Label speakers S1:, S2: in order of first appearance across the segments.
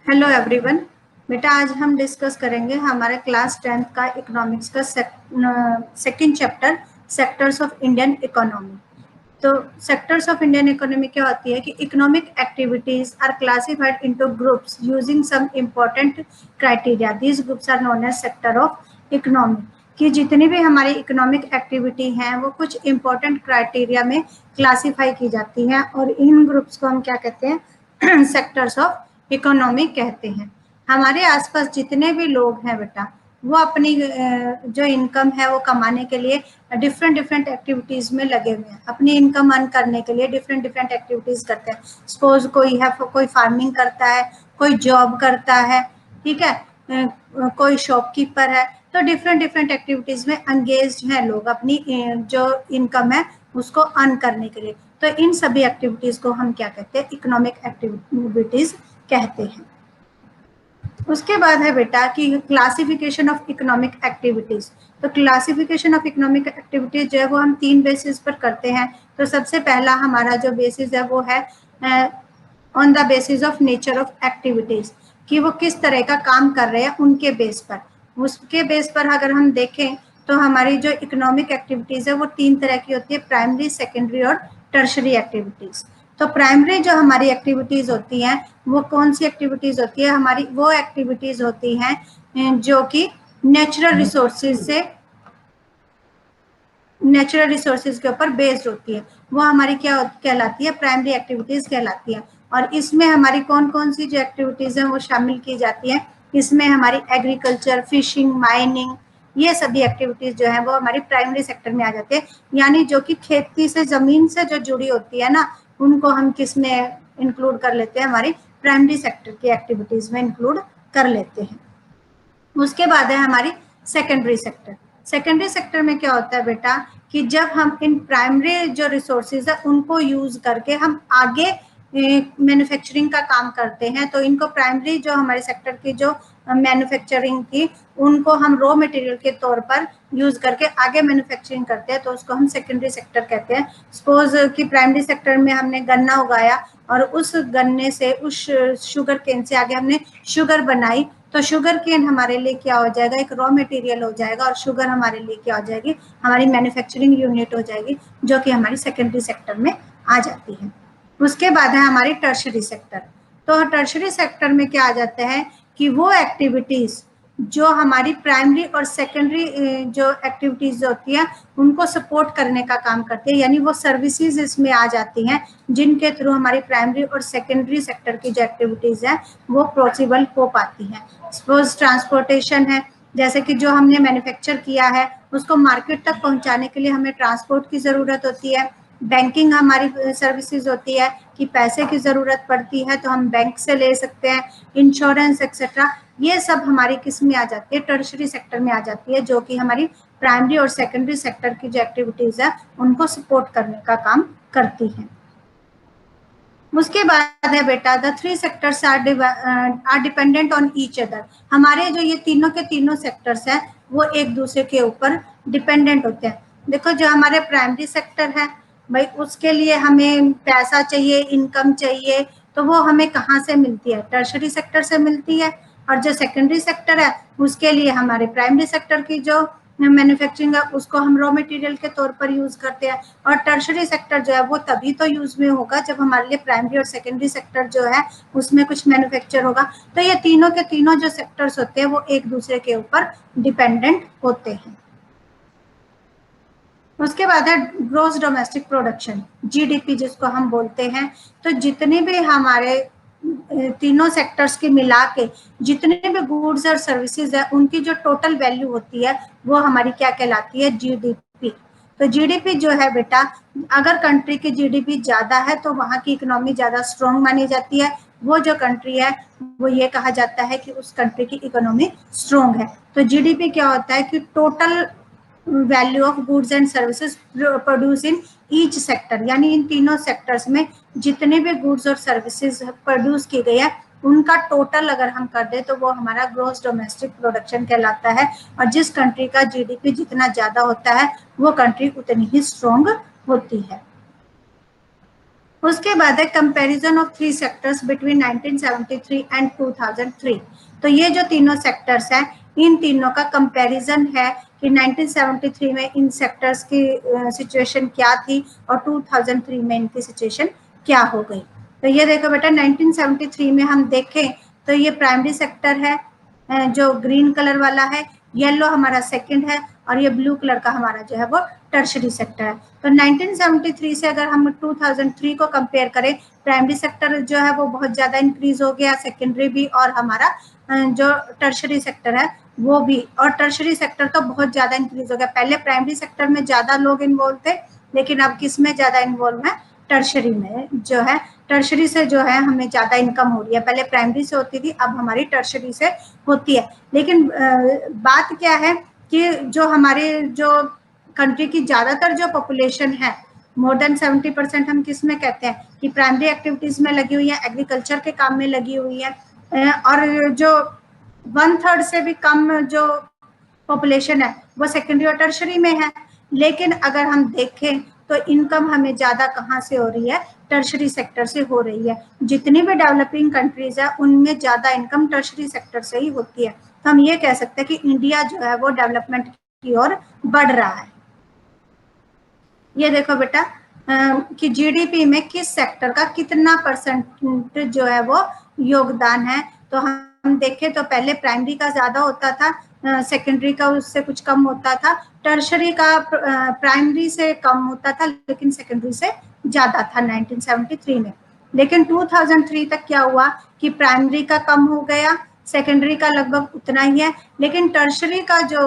S1: Hello everyone. बेटा आज हम डिस्कस करेंगे हमारे क्लास 10th का इकोनॉमिक्स का second chapter sectors of Indian economy. तो सेक्टर्स ऑफ इंडियन इकोनॉमी क्या होती है कि economic activities are classified into groups using some important criteria. These groups are known as sector of economy. कि जितनी भी हमारी इकोनॉमिक एक्टिविटी हैं वो कुछ इम्पोर्टेंट क्राइटेरिया में क्लासीफाई की जाती हैं और इन ग्रुप्स को हम क्या कहते हैं सेक्टर्स ऑफ इकोनॉमी कहते हैं। हमारे आसपास जितने भी लोग हैं बेटा वो अपनी जो इनकम है वो कमाने के लिए डिफरेंट डिफरेंट एक्टिविटीज में लगे हुए हैं। अपनी इनकम अर्न करने के लिए डिफरेंट डिफरेंट एक्टिविटीज करते हैं। सपोज कोई फार्मिंग करता है, कोई जॉब करता है, ठीक है, कोई शॉपकीपर है। तो डिफरेंट डिफरेंट एक्टिविटीज में एंगेज हैं लोग अपनी जो इनकम है उसको अर्न करने के लिए। तो इन सभी एक्टिविटीज को हम क्या कहते हैं, इकोनॉमिक एक्टिविटीज कहते हैं। उसके बाद है बेटा कि क्लासिफिकेशन ऑफ इकोनॉमिक एक्टिविटीज। तो क्लासिफिकेशन ऑफ इकोनॉमिक एक्टिविटीज जो है वो हम 3 बेसिस पर करते हैं। तो सबसे पहला हमारा जो बेसिस है वो है on the basis of nature of activities, कि वो किस तरह का काम कर रहे हैं उनके बेस पर। उसके बेस पर अगर हम देखें तो हमारी जो इकोनॉमिक एक्टिविटीज है वो 3 तरह की होती है, प्राइमरी, सेकेंडरी और टर्शरी एक्टिविटीज। तो प्राइमरी जो हमारी एक्टिविटीज होती हैं वो कौन सी एक्टिविटीज होती है, हमारी वो एक्टिविटीज होती हैं जो कि नेचुरल रिसोर्सेज के ऊपर बेस्ड होती है। वो हमारी क्या कहलाती है, प्राइमरी एक्टिविटीज कहलाती है। और इसमें हमारी कौन कौन सी जो एक्टिविटीज हैं वो शामिल की जाती है, इसमें हमारी एग्रीकल्चर, फिशिंग, माइनिंग, ये सभी एक्टिविटीज जो है वो हमारी प्राइमरी सेक्टर में आ जाती है। यानी जो कि खेती से, जमीन से जो जुड़ी होती है ना, उनको हम किस में इंक्लूड कर लेते हैं, हमारी प्राइमरी सेक्टर की एक्टिविटीज में इंक्लूड कर लेते हैं। उसके बाद है हमारी सेकेंडरी सेक्टर। सेकेंडरी सेक्टर में क्या होता है बेटा कि जब हम इन प्राइमरी जो रिसोर्सेज है उनको यूज करके हम आगे मैन्युफैक्चरिंग का काम करते हैं, तो इनको प्राइमरी जो हमारे सेक्टर की जो मैन्युफैक्चरिंग थी उनको हम रॉ मटेरियल के तौर पर यूज करके आगे मैन्युफैक्चरिंग करते हैं, तो उसको हम सेकेंडरी सेक्टर कहते हैं। सपोज कि प्राइमरी सेक्टर में हमने गन्ना उगाया और उस गन्ने से, उस शुगर केन से आगे हमने शुगर बनाई, तो शुगर केन हमारे लिए क्या हो जाएगा, एक रॉ मटेरियल हो जाएगा। और शुगर हमारे लिए क्या हो जाएगी, हमारी मैन्युफैक्चरिंग यूनिट हो जाएगी, जो कि हमारी सेकेंडरी सेक्टर में आ जाती है। उसके बाद है हमारी टर्शरी सेक्टर। तो टर्शरी सेक्टर में क्या आ जाता है कि वो एक्टिविटीज जो हमारी प्राइमरी और सेकेंडरी जो एक्टिविटीज होती है उनको सपोर्ट करने का काम करते हैं, यानी वो सर्विसेज इसमें आ जाती हैं जिनके थ्रू हमारी प्राइमरी और सेकेंडरी सेक्टर की जो एक्टिविटीज है वो पॉसिबल हो पाती हैं। सपोज ट्रांसपोर्टेशन है, जैसे कि जो हमने मैन्युफैक्चर किया है उसको मार्केट तक पहुंचाने के लिए हमें ट्रांसपोर्ट की जरूरत होती है। बैंकिंग हमारी सर्विसेज होती है कि पैसे की जरूरत पड़ती है तो हम बैंक से ले सकते हैं, इंश्योरेंस एक्सेट्रा, ये सब हमारी किस में आ जाती है, टर्शरी सेक्टर में आ जाती है, जो कि हमारी प्राइमरी और सेकेंडरी सेक्टर की जो एक्टिविटीज है उनको सपोर्ट करने का काम करती है। उसके बाद है बेटा the 3 sectors are dependent on each other. हमारे जो ये तीनों के तीनों सेक्टर्स हैं वो एक दूसरे के ऊपर डिपेंडेंट होते हैं। देखो जो हमारे प्राइमरी सेक्टर है भाई, उसके लिए हमें पैसा चाहिए, इनकम चाहिए, तो वो हमें कहाँ से मिलती है, टर्शरी सेक्टर से मिलती है। और जो सेकेंडरी सेक्टर है उसके लिए हमारे प्राइमरी सेक्टर की जो मैन्युफैक्चरिंग है उसको हम रॉ मटेरियल के तौर पर यूज करते हैं। और टर्शरी सेक्टर जो है वो तभी तो यूज में होगा जब हमारे लिए प्राइमरी और सेकेंडरी सेक्टर जो है उसमें कुछ मैन्युफैक्चर होगा। तो ये तीनों के तीनों जो सेक्टर्स होते हैं वो एक दूसरे के ऊपर डिपेंडेंट होते हैं। उसके बाद है ग्रोस डोमेस्टिक प्रोडक्शन, जीडीपी जिसको हम बोलते हैं। तो जितने भी हमारे तीनों सेक्टर्स के मिला के जितने भी गुड्स और सर्विसेज है उनकी जो टोटल वैल्यू होती है वो हमारी क्या कहलाती है, जीडीपी। तो जीडीपी जो है बेटा, अगर कंट्री की जीडीपी ज्यादा है तो वहाँ की इकोनॉमी ज्यादा स्ट्रॉन्ग मानी जाती है। वो जो कंट्री है वो ये कहा जाता है कि उस कंट्री की इकोनॉमी स्ट्रॉन्ग है। तो जीडीपी क्या होता है कि total value of goods and services produce in each sector, यानी इन तीनों सेक्टर्स में जितने भी गुड्स और सर्विसेज प्रोड्यूस की गई है उनका टोटल अगर हम कर दे तो वो हमारा ग्रोस डोमेस्टिक प्रोडक्शन कहलाता है। और जिस कंट्री का जीडीपी जितना ज्यादा होता है वो कंट्री उतनी ही स्ट्रॉन्ग होती है। उसके बाद है comparison of 3 sectors between 1973 and 2003। तो ये जो तीनों सेक्टर्स हैं, इन तीनों का कंपैरिजन है कि 1973 में इन सेक्टर्स की सिचुएशन क्या थी और 2003 में इनकी सिचुएशन क्या हो गई। तो ये देखो बेटा, 1973 में हम देखें तो ये प्राइमरी सेक्टर है जो ग्रीन कलर वाला है, येलो हमारा सेकंड है और ये ब्लू कलर का हमारा जो है वो टर्शरी सेक्टर है। तो 1973 से अगर हम 2003 को कंपेयर करें, प्राइमरी सेक्टर जो है वो बहुत ज्यादा इंक्रीज हो गया, सेकेंडरी भी, और हमारा जो टर्शरी सेक्टर है वो भी। और टर्शरी सेक्टर तो बहुत ज्यादा इंक्रीज हो गया, पहले प्राइमरी सेक्टर में ज्यादा लोग इन्वॉल्व थे, लेकिन अब किस में ज्यादा इन्वॉल्व है, टर्शरी में जो है। टर्शरी से जो है हमें ज्यादा इनकम हो रही है, पहले प्राइमरी से होती थी, अब हमारी टर्शरी से होती है। लेकिन बात क्या है कि जो हमारे जो कंट्री की ज्यादातर जो पॉपुलेशन है, मोर देन 70% हम किस में कहते हैं कि प्राइमरी एक्टिविटीज में लगी हुई है, एग्रीकल्चर के काम में लगी हुई है, और जो 1/3 से भी कम जो पॉपुलेशन है वो सेकेंडरी और टर्शरी में है। लेकिन अगर हम देखें तो इनकम हमें ज्यादा कहाँ से हो रही है, टर्शरी सेक्टर से हो रही है। जितनी भी डेवलपिंग कंट्रीज है उनमें ज्यादा इनकम टर्शरी सेक्टर से ही होती है। तो हम ये कह सकते हैं कि इंडिया जो है वो डेवलपमेंट की ओर बढ़ रहा है। ये देखो बेटा कि जीडीपी में किस सेक्टर का कितना परसेंट जो है वो योगदान है। तो हम देखें तो पहले प्राइमरी का ज्यादा होता था, सेकेंडरी का उससे कुछ कम होता था, टर्शरी का प्राइमरी से कम होता था लेकिन सेकेंडरी से ज्यादा था 1973 में। लेकिन 2003 तक क्या हुआ कि प्राइमरी का कम हो गया, सेकेंडरी का लगभग उतना ही है, लेकिन टर्शरी का जो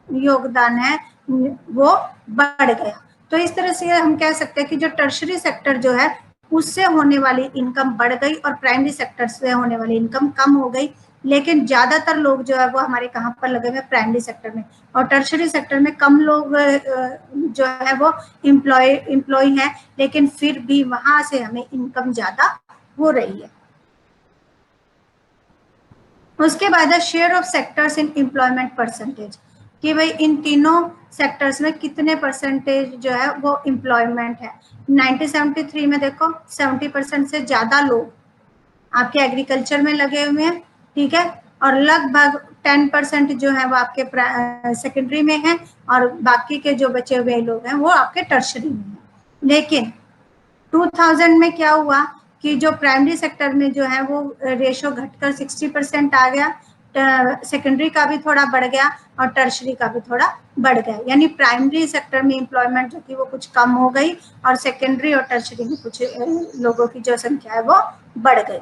S1: योगदान है वो बढ़ गया। तो इस तरह से हम कह सकते हैं कि जो टर्शरी सेक्टर जो है उससे होने वाली इनकम बढ़ गई और प्राइमरी सेक्टर से होने वाली इनकम कम हो गई। लेकिन ज्यादातर लोग जो है वो हमारे कहाँ पर लगे हुए हैं, प्राइमरी सेक्टर में, और टर्शरी सेक्टर में कम लोग जो है वो एम्प्लॉय हैं, लेकिन फिर भी वहां से हमें इनकम ज्यादा हो रही है। उसके बाद है share of sectors in employment percentage, कि भाई इन तीनों सेक्टर्स में कितने परसेंटेज जो है वो एम्प्लॉयमेंट है। 1973 में देखो 70% से ज्यादा लोग आपके एग्रीकल्चर में लगे हुए हैं, ठीक है, और लगभग 10% जो है वो आपके सेकेंडरी में है और बाकी के जो बचे हुए लोग हैं वो आपके टर्शरी में हैं। लेकिन 2000 में क्या हुआ कि जो प्राइमरी सेक्टर में जो है वो रेशो घटकर 60% आ गया, सेकेंडरी का भी थोड़ा बढ़ गया और टर्शरी का भी थोड़ा बढ़ गया। यानी प्राइमरी सेक्टर में एम्प्लॉयमेंट जो थी वो कुछ कम हो गई और सेकेंडरी और टर्शरी में कुछ लोगों की जो संख्या है वो बढ़ गई।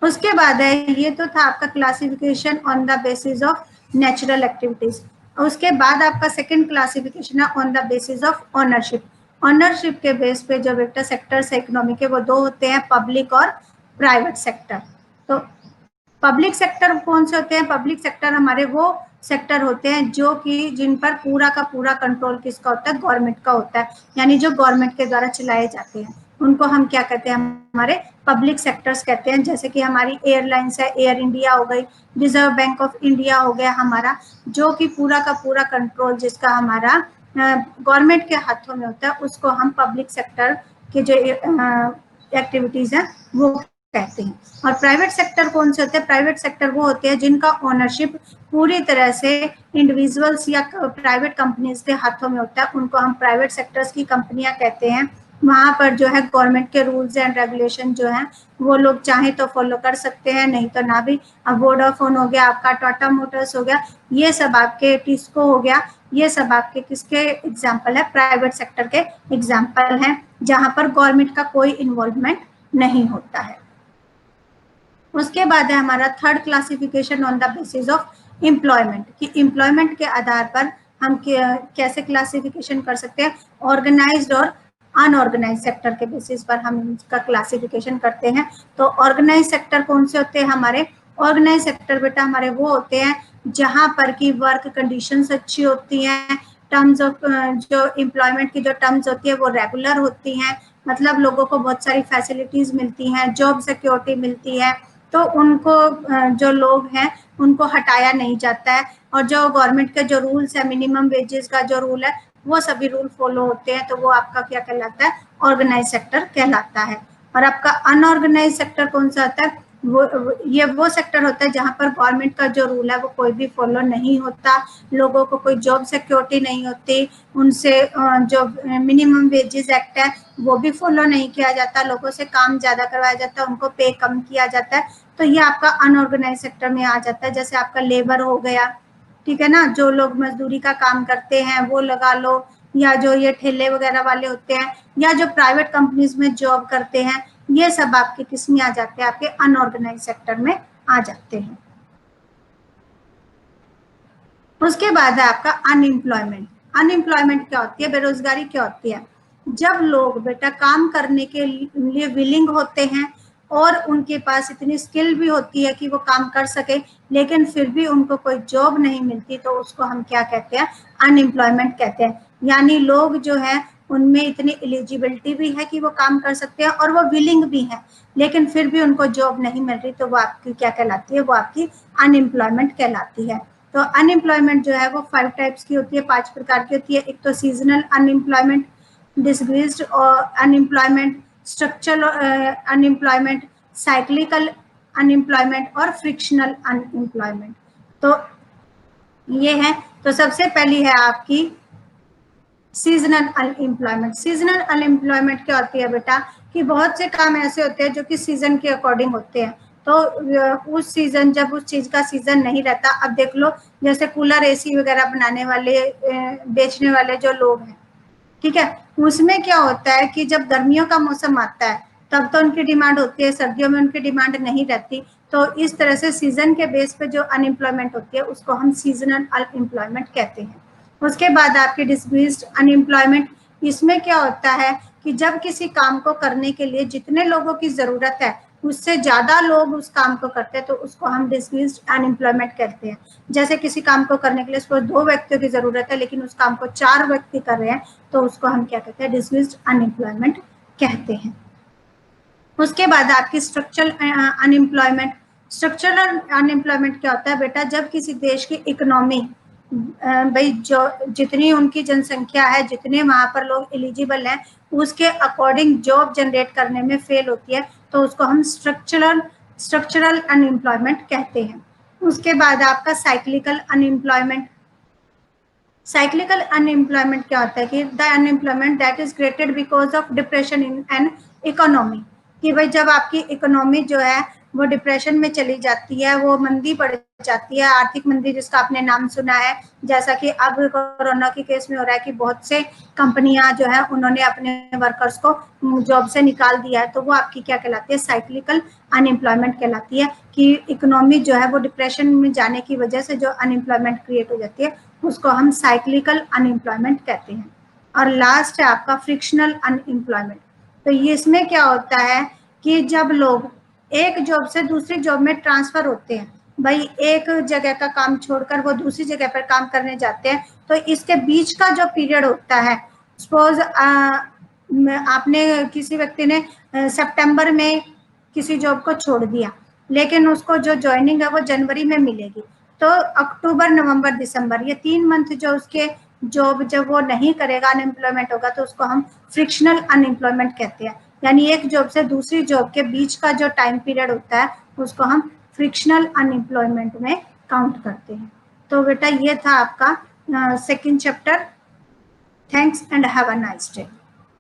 S1: उसके बाद है, ये तो था आपका classification on the basis of natural activities. उसके बाद आपका सेकंड क्लासिफिकेशन है on the basis of ownership. Ownership के बेस पे जो बेटा सेक्टर्स है इकोनॉमी के वो दो होते हैं, पब्लिक और प्राइवेट सेक्टर। तो पब्लिक सेक्टर कौन से होते हैं, पब्लिक सेक्टर हमारे वो सेक्टर होते हैं जो कि जिन पर पूरा का पूरा कंट्रोल किसका होता है, गवर्नमेंट का होता है, यानी जो गवर्नमेंट के द्वारा चलाए जाते हैं उनको हम क्या कहते हैं, हमारे पब्लिक सेक्टर्स कहते हैं। जैसे कि हमारी एयरलाइंस है, एयर इंडिया हो गई, रिजर्व बैंक ऑफ इंडिया हो गया हमारा, जो कि पूरा का पूरा कंट्रोल जिसका हमारा गवर्नमेंट के हाथों में होता है, उसको हम पब्लिक सेक्टर के जो एक्टिविटीज हैं वो कहते हैं। और प्राइवेट सेक्टर कौन से होते हैं, प्राइवेट सेक्टर वो होते हैं जिनका ओनरशिप पूरी तरह से इंडिविजुअल्स या प्राइवेट कंपनीज के हाथों में होता है, उनको हम प्राइवेट सेक्टर्स की कंपनियां कहते हैं। वहां पर जो है गवर्नमेंट के रूल्स एंड रेगुलेशन जो है वो लोग चाहे तो फॉलो कर सकते हैं, नहीं तो ना भी। अब वोडाफोन हो गया आपका, टाटा मोटर्स हो गया, ये सब आपके, टिस्को हो गया, ये सब आपके किसके एग्जाम्पल है, प्राइवेट सेक्टर के एग्जाम्पल हैं, जहां पर गवर्नमेंट का कोई इन्वॉल्वमेंट नहीं होता है। उसके बाद है हमारा third classification on the basis of employment, कि एम्प्लॉयमेंट के आधार पर हम कैसे क्लासिफिकेशन कर सकते हैं, ऑर्गेनाइज्ड और अनऑर्गेनाइज सेक्टर के बेसिस पर हम इसका क्लासिफिकेशन करते हैं। तो ऑर्गेनाइज सेक्टर कौन से होते हैं हमारे, ऑर्गेनाइज सेक्टर बेटा हमारे वो होते हैं जहां पर की वर्क कंडीशंस अच्छी होती हैं, टर्म्स ऑफ जो एम्प्लॉयमेंट की जो टर्म्स होती है वो रेगुलर होती हैं, मतलब लोगों को बहुत सारी फैसिलिटीज मिलती हैं, जॉब सिक्योरिटी मिलती है, तो उनको जो लोग हैं उनको हटाया नहीं जाता है, और जो गवर्नमेंट के जो रूल्स है, मिनिमम वेजेस का जो रूल है, वो सभी रूल फॉलो होते हैं, तो वो आपका क्या कहलाता है, ऑर्गेनाइज सेक्टर कहलाता है। और आपका अनऑर्गेनाइज सेक्टर कौन सा होता है, वो सेक्टर होता है जहां पर गवर्नमेंट का जो रूल है वो कोई भी फॉलो नहीं होता, लोगों को कोई जॉब सिक्योरिटी नहीं होती, उनसे जो मिनिमम वेजेस एक्ट है वो भी फॉलो नहीं किया जाता, लोगों से काम ज्यादा करवाया जाता है, उनको पे कम किया जाता है, तो ये आपका अनऑर्गेनाइज सेक्टर में आ जाता है। जैसे आपका लेबर हो गया, ठीक है ना, जो लोग मजदूरी का काम करते हैं वो लगा लो, या जो ये ठेले वगैरह वाले होते हैं, या जो प्राइवेट कंपनीज में जॉब करते हैं, ये सब आपके किस में आ जाते हैं, आपके अनऑर्गेनाइज सेक्टर में आ जाते हैं। उसके बाद है आपका अनएम्प्लॉयमेंट। अनएम्प्लॉयमेंट क्या होती है, बेरोजगारी क्या होती है, जब लोग बेटा काम करने के लिए विलिंग होते हैं और उनके पास इतनी स्किल भी होती है कि वो काम कर सके, लेकिन फिर भी उनको कोई जॉब नहीं मिलती, तो उसको हम क्या कहते हैं, अनएम्प्लॉयमेंट कहते हैं। यानी लोग जो है उनमें इतनी एलिजिबिलिटी भी है कि वो काम कर सकते हैं और वो विलिंग भी है, लेकिन फिर भी उनको जॉब नहीं मिल रही, तो वो आपकी क्या कहलाती है, वो आपकी अनएम्प्लॉयमेंट कहलाती है। तो अनएम्प्लॉयमेंट जो है वो 5 टाइप्स की होती है, 5 प्रकार की होती है। एक तो seasonal unemployment, disguised unemployment, structural unemployment, cyclical unemployment और फ्रिक्शनल अनएम्प्लॉयमेंट। तो ये है, तो सबसे पहली है आपकी सीजनल अनएम्प्लॉयमेंट। सीजनल अनएम्प्लॉयमेंट क्या होती है बेटा, कि बहुत से काम ऐसे होते हैं जो कि सीजन के अकॉर्डिंग होते हैं, तो उस सीजन, जब उस चीज का सीजन नहीं रहता, अब देख लो जैसे कूलर एसी वगैरह बनाने वाले बेचने वाले जो लोग हैं, ठीक है, उसमें क्या होता है कि जब गर्मियों का मौसम आता है तब तो उनकी डिमांड होती है, सर्दियों में उनकी डिमांड नहीं रहती, तो इस तरह से सीजन के बेस पे जो अनएम्प्लॉयमेंट होती है उसको हम सीजनल अनएम्प्लॉयमेंट कहते हैं। उसके बाद आपकी डिसग्रीज्ड अनएम्प्लॉयमेंट, इसमें क्या होता है कि जब किसी काम को करने के लिए जितने लोगों की जरूरत है उससे ज्यादा लोग उस काम को करते हैं, तो उसको हम डिसग्रीज्ड अनएम्प्लॉयमेंट कहते हैं। जैसे किसी काम को करने के लिए उसको 2 व्यक्तियों की जरूरत है, लेकिन उस काम को 4 व्यक्ति कर रहे हैं, तो उसको हम क्या कहते हैं, डिसग्रीज्ड अनएम्प्लॉयमेंट कहते हैं। उसके बाद आपकी स्ट्रक्चरल अनएम्प्लॉयमेंट। स्ट्रक्चरल अनएम्प्लॉयमेंट क्या होता है बेटा, जब किसी देश की इकोनॉमी, भाई जो जितनी उनकी जनसंख्या है, जितने वहां पर लोग एलिजिबल हैं, उसके अकॉर्डिंग जॉब जनरेट करने में फेल होती है, तो उसको हम स्ट्रक्चरल अनएम्प्लॉयमेंट कहते हैं। उसके बाद आपका साइक्लिकल अनएम्प्लॉयमेंट। साइक्लिकल अनएम्प्लॉयमेंट क्या होता है कि the unemployment that is created because of depression in an economy, कि भाई जब आपकी इकोनॉमी जो है वो डिप्रेशन में चली जाती है, वो मंदी पड़ जाती है, आर्थिक मंदी जिसका आपने नाम सुना है, जैसा कि अब कोरोना के केस में हो रहा है कि बहुत से कंपनियां जो है उन्होंने अपने वर्कर्स को जॉब से निकाल दिया है, तो वो आपकी क्या कहलाती है, साइक्लिकल अनएम्प्लॉयमेंट कहलाती है, कि इकोनॉमी जो है वो डिप्रेशन में जाने की वजह से जो अनएम्प्लॉयमेंट क्रिएट हो जाती है उसको हम साइक्लिकल अनएम्प्लॉयमेंट कहते हैं। और लास्ट है आपका फ्रिक्शनल अनएम्प्लॉयमेंट। तो ये इसमें क्या होता है कि जब लोग एक जॉब से दूसरी जॉब में ट्रांसफर होते हैं, भाई एक जगह का काम छोड़कर वो दूसरी जगह पर काम करने जाते हैं, तो इसके बीच का जो पीरियड होता है, सपोज आपने किसी व्यक्ति ने सितंबर में किसी जॉब को छोड़ दिया, लेकिन उसको जो ज्वाइनिंग है वो जनवरी में मिलेगी, तो अक्टूबर नवंबर दिसंबर ये 3 मंथ जो उसके जॉब जब वो नहीं करेगा, अनएम्प्लॉयमेंट होगा, तो उसको हम फ्रिक्शनल अनएम्प्लॉयमेंट कहते हैं। यानी एक जॉब से दूसरी जॉब के बीच का जो टाइम पीरियड होता है उसको हम फ्रिक्शनल अनएम्प्लॉयमेंट में काउंट करते हैं। तो बेटा ये था आपका second chapter. Thanks and have a nice day.